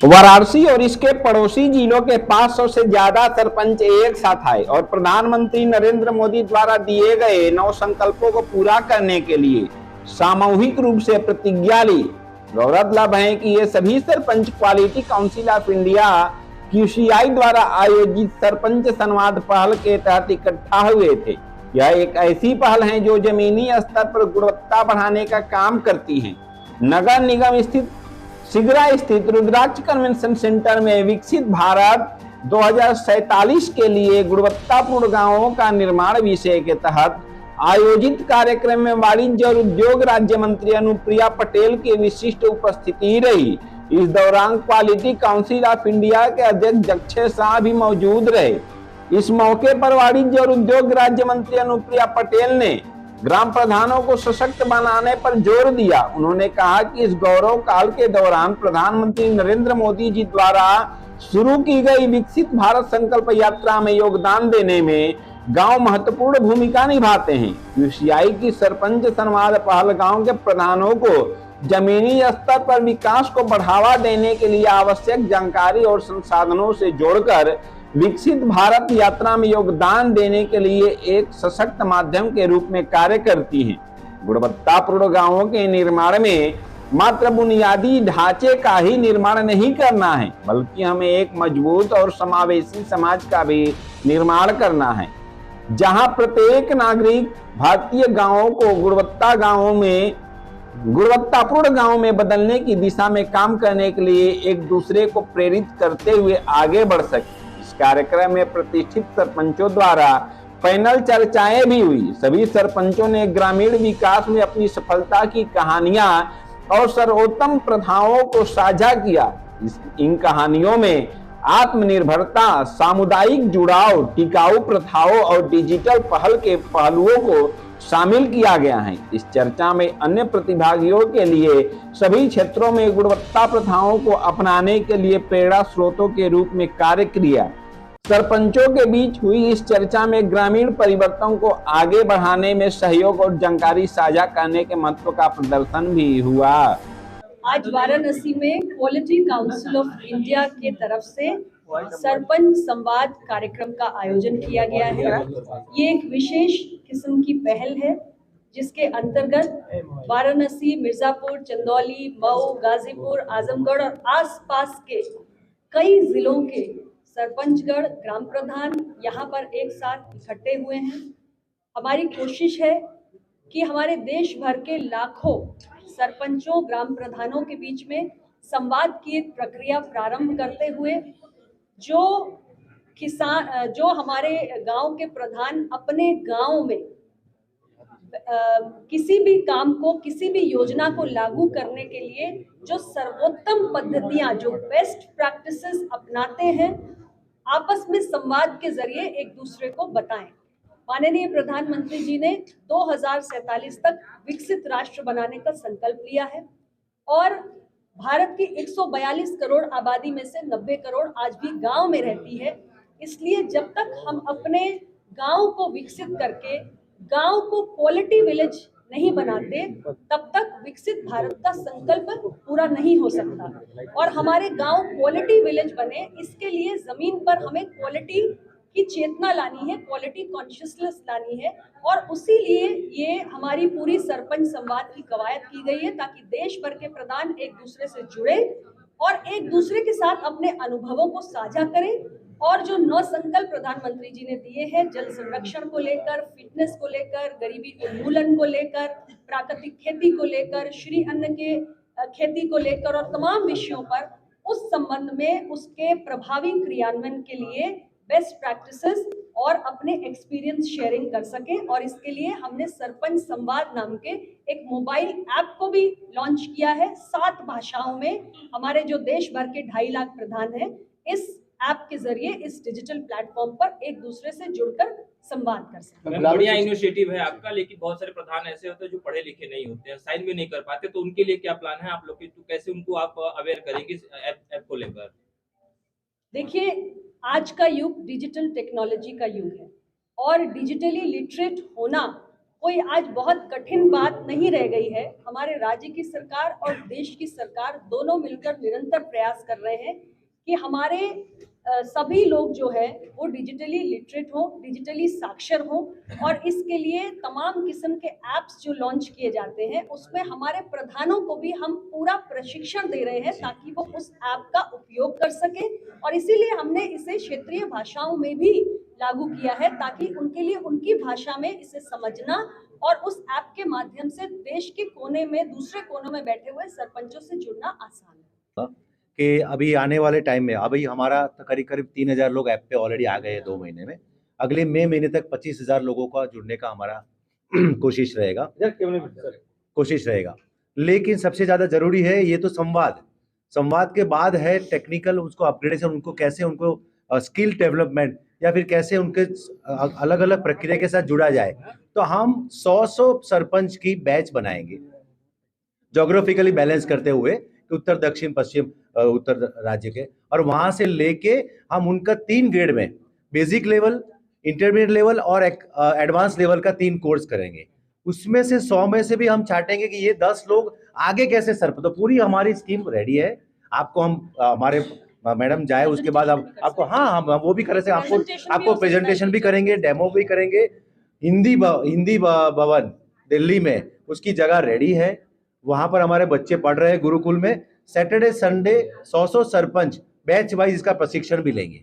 वाराणसी और इसके पड़ोसी जिलों के 500 से ज्यादा सरपंच एक साथ आए और प्रधानमंत्री नरेंद्र मोदी द्वारा दिए गए 9 संकल्पों को पूरा करने के लिए सामूहिक रूप से प्रतिज्ञा ली। गौरतलब है कि ये सभी sarpanch quality council of India QCI द्वारा आयोजित सरपंच संवाद पहल के तहत इकट्ठा हुए थे। यह एक ऐसी पहल है जो जमीनी स्तर पर गुणवत्ता बढ़ाने का काम करती है। नगर निगम स्थित सिगरा स्थित रुद्राक्ष कन्वेंशन सेंटर में विकसित भारत 2047 के लिए गुणवत्तापूर्ण गांवों का निर्माण विषय के तहत आयोजित कार्यक्रम में वाणिज्य और उद्योग राज्य मंत्री अनुप्रिया पटेल की विशिष्ट उपस्थिति रही। इस दौरान क्वालिटी काउंसिल ऑफ इंडिया के अध्यक्ष जक्षय शाह भी मौजूद रहे। इस मौके पर वाणिज्य और उद्योग राज्य मंत्री अनुप्रिया पटेल ने ग्राम प्रधानों को सशक्त बनाने पर जोर दिया। उन्होंने कहा कि इस गौरव काल के दौरान प्रधानमंत्री नरेंद्र मोदी जी द्वारा शुरू की गई विकसित भारत संकल्प यात्रा में योगदान देने में गांव महत्वपूर्ण भूमिका निभाते हैं। QCI की सरपंच संवाद पहल गांव के प्रधानों को जमीनी स्तर पर विकास को बढ़ावा देने के लिए आवश्यक जानकारी और संसाधनों से जोड़कर विकसित भारत यात्रा में योगदान देने के लिए एक सशक्त माध्यम के रूप में कार्य करती है। गुणवत्तापूर्ण गांवों के निर्माण में मात्र बुनियादी ढांचे का ही निर्माण नहीं करना है, बल्कि हमें एक मजबूत और समावेशी समाज का भी निर्माण करना है, जहां प्रत्येक नागरिक भारतीय गांवों को गुणवत्तापूर्ण गांव में बदलने की दिशा में काम करने के लिए एक दूसरे को प्रेरित करते हुए आगे बढ़ सके। इस कार्यक्रम में प्रतिष्ठित सरपंचों द्वारा पैनल चर्चाएं भी हुई। सभी सरपंचों ने ग्रामीण विकास में अपनी सफलता की कहानियां और सर्वोत्तम प्रथाओं को साझा किया। इन कहानियों में आत्मनिर्भरता, सामुदायिक जुड़ाव, टिकाऊ प्रथाओं और डिजिटल पहल के पहलुओं को शामिल किया गया है। इस चर्चा में अन्य प्रतिभागियों के लिए सभी क्षेत्रों में गुणवत्ता प्रथाओं को अपनाने के लिए प्रेरणा स्रोतों के रूप में कार्य किया। सरपंचों के बीच हुई इस चर्चा में ग्रामीण परिवर्तन को आगे बढ़ाने में सहयोग और जानकारी साझा करने के महत्व का प्रदर्शन भी हुआ। आज वाराणसी में क्वालिटी काउंसिल ऑफ इंडिया के तरफ से सरपंच संवाद कार्यक्रम का आयोजन किया गया है। ये एक विशेष किस्म की पहल है जिसके अंतर्गत वाराणसी, मिर्जापुर, चंदौली, मऊ, गाजीपुर, आजमगढ़ और आसपास के कई जिलों के सरपंचगण, ग्राम प्रधान यहाँ पर एक साथ इकट्ठे हुए हैं। हमारी कोशिश है कि हमारे देश भर के लाखों सरपंचों, ग्राम प्रधानों के बीच में संवाद की एक प्रक्रिया प्रारंभ करते हुए जो हमारे गांव के प्रधान अपने गांव में किसी भी काम को, किसी भी योजना को लागू करने के लिए जो सर्वोत्तम पद्धतियां, जो बेस्ट प्रैक्टिसेस अपनाते हैं, आपस में संवाद के जरिए एक दूसरे को बताएं। माननीय प्रधानमंत्री जी ने 2047 तक विकसित राष्ट्र बनाने का संकल्प लिया है और भारत की 142 करोड़ आबादी में से 90 करोड़ आज भी गांव में रहती है। इसलिए जब तक हम अपने गांव को विकसित करके गांव को क्वालिटी विलेज नहीं बनाते, तब तक विकसित भारत का संकल्प पूरा नहीं हो सकता। और हमारे गांव क्वालिटी विलेज बने, इसके लिए जमीन पर हमें क्वालिटी की चेतना लानी है, क्वालिटी कॉन्शियसनेस लानी है। और उसी लिए ये हमारी पूरी सरपंच संवाद की कवायद की गई है, ताकि देश भर के प्रधान एक दूसरे से जुड़े और एक दूसरे के साथ अपने अनुभवों को साझा करें। और जो 9 संकल्प प्रधानमंत्री जी ने दिए हैं, जल संरक्षण को लेकर, फिटनेस को लेकर, गरीबी उन्मूलन को लेकर, प्राकृतिक खेती को लेकर, श्री अन्न के खेती को लेकर और तमाम विषयों पर, उस संबंध में उसके प्रभावी क्रियान्वयन के लिए बेस्ट प्रैक्टिसेस और अपने एक्सपीरियंस शेयरिंग कर सके। और इसके लिए हमने सरपंच संवाद नाम के एक मोबाइल ऐप को भी लॉन्च किया है। 7 भाषाओं में हमारे जो देश भर के 2.5 लाख प्रधान हैं, इस ऐप के जरिए, इस डिजिटल प्लेटफॉर्म पर एक दूसरे से जुड़कर संवाद कर सकते हैं। बढ़िया इनिशिएटिव है आपका, लेकिन बहुत सारे प्रधान ऐसे होते हैं जो पढ़े लिखे नहीं होते हैं, साइन भी नहीं कर पाते, तो उनके लिए क्या प्लान है आप लोग की? तो कैसे उनको आप अवेयर करेंगे इस ऐप को लेकर? देखिए, आज का युग डिजिटल टेक्नोलॉजी का युग है और डिजिटली लिटरेट होना कोई आज बहुत कठिन बात नहीं रह गई है। हमारे राज्य की सरकार और देश की सरकार दोनों मिलकर निरंतर प्रयास कर रहे हैं कि हमारे सभी लोग जो है वो डिजिटली लिटरेट हो, डिजिटली साक्षर हो, और इसके लिए तमाम किस्म के ऐप्स जो लॉन्च किए जाते हैं उसमें हमारे प्रधानों को भी हम पूरा प्रशिक्षण दे रहे हैं ताकि वो उस ऐप का उपयोग कर सके। और इसीलिए हमने इसे क्षेत्रीय भाषाओं में भी लागू किया है ताकि उनके लिए उनकी भाषा में इसे समझना और उस ऐप के माध्यम से देश के कोने में, दूसरे कोनों में बैठे हुए सरपंचों से जुड़ना आसान है। कि अभी आने वाले टाइम में अभी हमारा करीब 3,000 लोग ऐप पे ऑलरेडी आ गए हैं 2 महीने में। अगले मई महीने तक 25,000 लोगों का जुड़ने का हमारा कोशिश रहेगा। लेकिन सबसे ज़्यादा ज़रूरी है ये तो संवाद के बाद है टेक्निकल उसको अपग्रेडेशन, उनको कैसे उनको स्किल डेवलपमेंट या फिर कैसे उनके अलग अलग प्रक्रिया के साथ जुड़ा जाए। तो हम 100 सरपंच की बैच बनाएंगे जोग्राफिकली बैलेंस करते हुए कि उत्तर दक्षिण पश्चिम उत्तर राज्य के, और वहां से लेके हम उनका 3 ग्रेड में बेसिक लेवल, इंटरमीडिएट लेवल और एडवांस लेवल का 3 कोर्स करेंगे। उसमें से 100 में से भी हम चाहेंगे कि ये 10 लोग आगे कैसे सरपंच, तो पूरी हमारी स्कीम रेडी है। आपको हम हमारे मैडम जाए उसके बाद आपको हम वो भी कर सकते हैं, आपको प्रेजेंटेशन भी करेंगे, डेमो भी करेंगे। हिंदी भवन दिल्ली में उसकी जगह रेडी है, वहां पर हमारे बच्चे पढ़ रहे हैं गुरुकुल में। Saturday Sunday 100 sarpanch batch wise इसका प्रशिक्षण भी लेंगे।